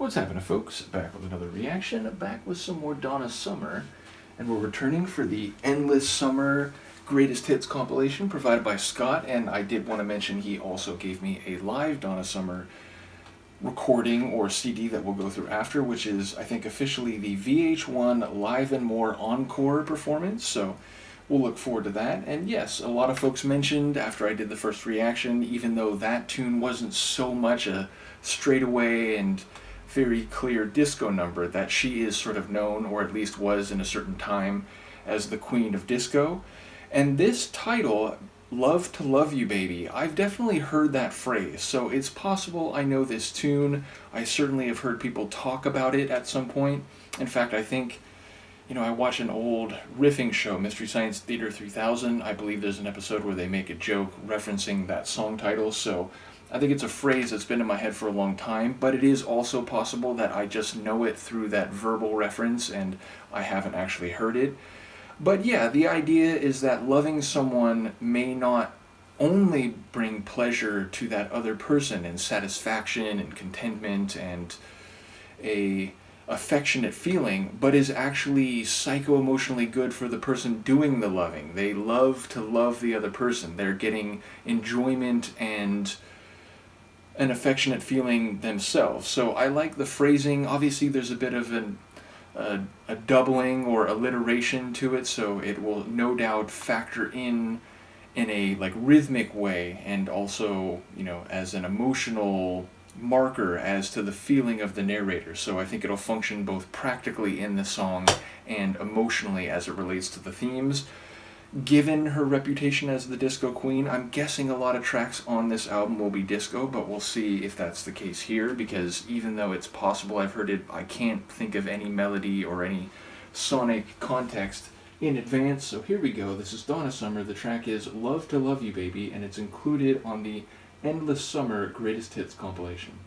What's happening, folks? Back with another reaction, back with some more Donna Summer, and we're returning for the Endless Summer Greatest Hits compilation provided by Scott, and I did want to mention he also gave me a live Donna Summer recording or CD that we'll go through after, which is, I think, officially the VH1 Live and More Encore performance, so we'll look forward to that. And yes, a lot of folks mentioned after I did the first reaction, even though that tune wasn't so much a straightaway and very clear disco number, that she is sort of known, or at least was in a certain time, as the Queen of Disco. And this title, Love to Love You Baby, I've definitely heard that phrase, so it's possible I know this tune. I certainly have heard people talk about it at some point. In fact, I think, I watch an old riffing show, Mystery Science Theater 3000. I believe there's an episode where they make a joke referencing that song title, so I think it's a phrase that's been in my head for a long time, but it is also possible that I just know it through that verbal reference and I haven't actually heard it. But yeah, the idea is that loving someone may not only bring pleasure to that other person and satisfaction and contentment and a affectionate feeling, but is actually psycho-emotionally good for the person doing the loving. They love to love the other person. They're getting enjoyment and an affectionate feeling themselves. So I like the phrasing. Obviously there's a bit of a doubling or alliteration to it, so it will no doubt factor in a rhythmic way, and also as an emotional marker as to the feeling of the narrator. So I think it'll function both practically in the song and emotionally as it relates to the themes. Given her reputation as the disco queen, I'm guessing a lot of tracks on this album will be disco, but we'll see if that's the case here, because even though it's possible I've heard it, I can't think of any melody or any sonic context in advance. So here we go. This is Donna Summer. The track is Love to Love You Baby, and it's included on the Endless Summer Greatest Hits compilation.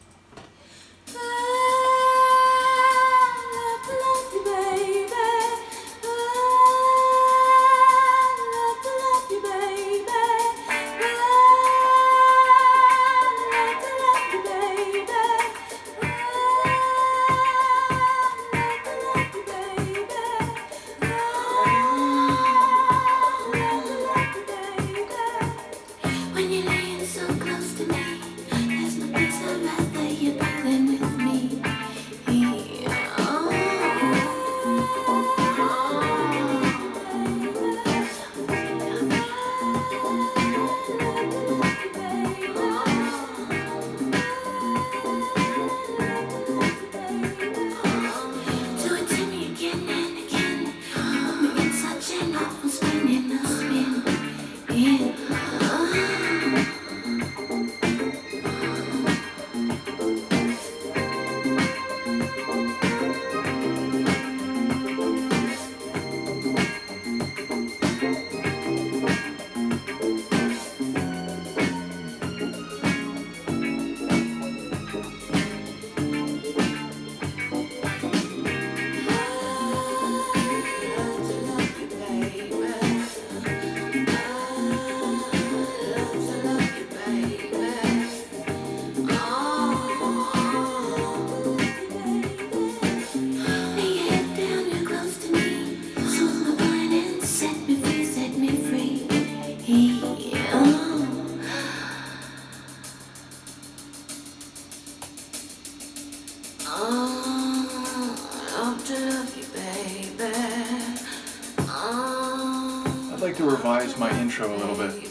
I'd like to revise my intro a little bit.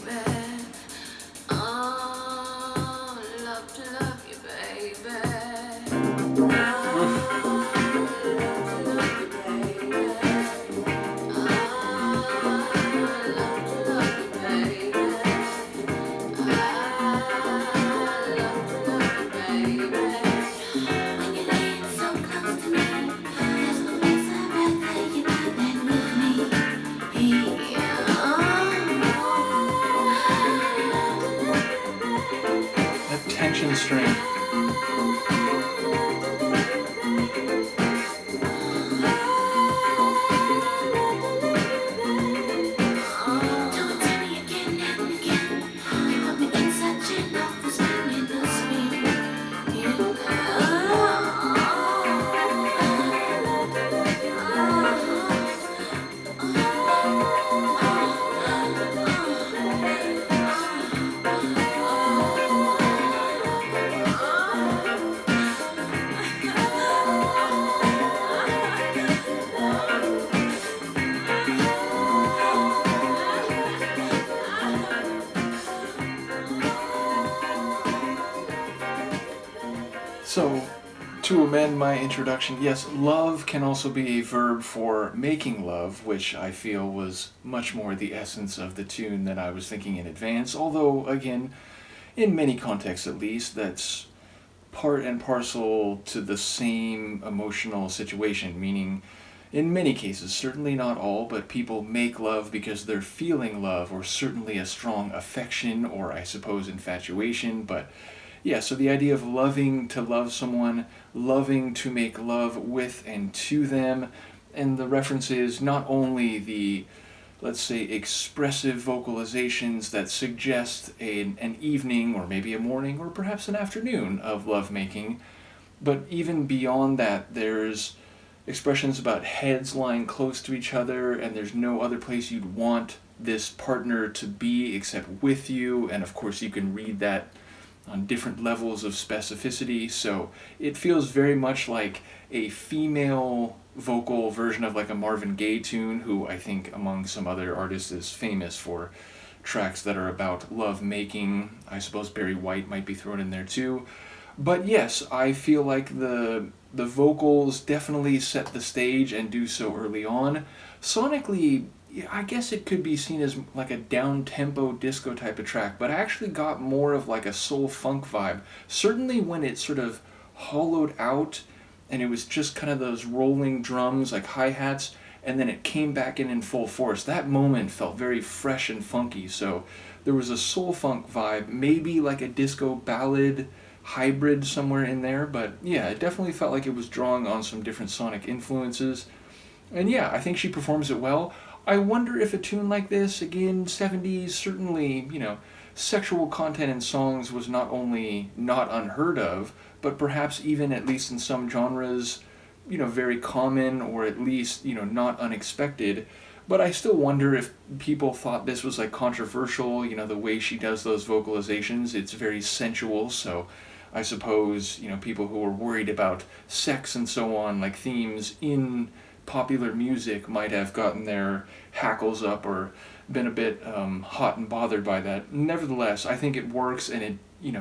To amend my introduction, yes, love can also be a verb for making love, which I feel was much more the essence of the tune than I was thinking in advance, although, again, in many contexts at least, that's part and parcel to the same emotional situation, meaning in many cases, certainly not all, but people make love because they're feeling love, or certainly a strong affection, or I suppose infatuation, but yeah, so the idea of loving to love someone, loving to make love with and to them, and the reference is not only the, let's say, expressive vocalizations that suggest an evening or maybe a morning or perhaps an afternoon of lovemaking, but even beyond that, there's expressions about heads lying close to each other, and there's no other place you'd want this partner to be except with you, and of course you can read that on different levels of specificity, so it feels very much like a female vocal version of like a Marvin Gaye tune, who I think among some other artists is famous for tracks that are about love making. I suppose Barry White might be thrown in there too. But yes, I feel like the vocals definitely set the stage and do so early on. Sonically, yeah, I guess it could be seen as like a down-tempo disco type of track, but I actually got more of like a soul funk vibe. Certainly when it sort of hollowed out and it was just kind of those rolling drums like hi-hats, and then it came back in full force. That moment felt very fresh and funky, so there was a soul funk vibe, maybe like a disco ballad hybrid somewhere in there, but yeah, it definitely felt like it was drawing on some different sonic influences. And yeah, I think she performs it well. I wonder if a tune like this, again, 70s, certainly, sexual content in songs was not only not unheard of, but perhaps even, at least in some genres, very common, or at least, not unexpected. But I still wonder if people thought this was like controversial, the way she does those vocalizations. It's very sensual, so I suppose, people who were worried about sex and so on, like themes in popular music, might have gotten their hackles up or been a bit hot and bothered by that. Nevertheless, I think it works, and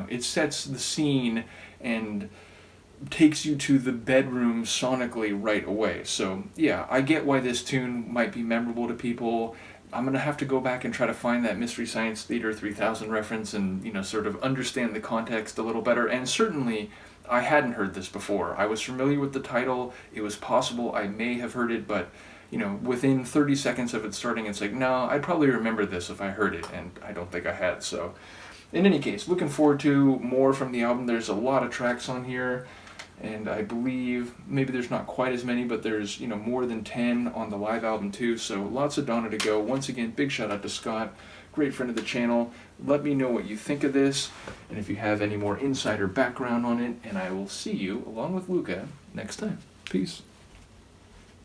it sets the scene and takes you to the bedroom sonically right away. So yeah, I get why this tune might be memorable to people. I'm going to have to go back and try to find that Mystery Science Theater 3000 reference and, sort of understand the context a little better. And certainly, I hadn't heard this before. I was familiar with the title. It was possible I may have heard it, but, within 30 seconds of it starting, it's like, no, I'd probably remember this if I heard it, and I don't think I had. So, in any case, looking forward to more from the album. There's a lot of tracks on here, and I believe maybe there's not quite as many, but there's, more than 10 on the live album too, so lots of Donna to go. Once again, big shout out to Scott, great friend of the channel. Let me know what you think of this, and if you have any more insider background on it, and I will see you, along with Luca, next time. Peace.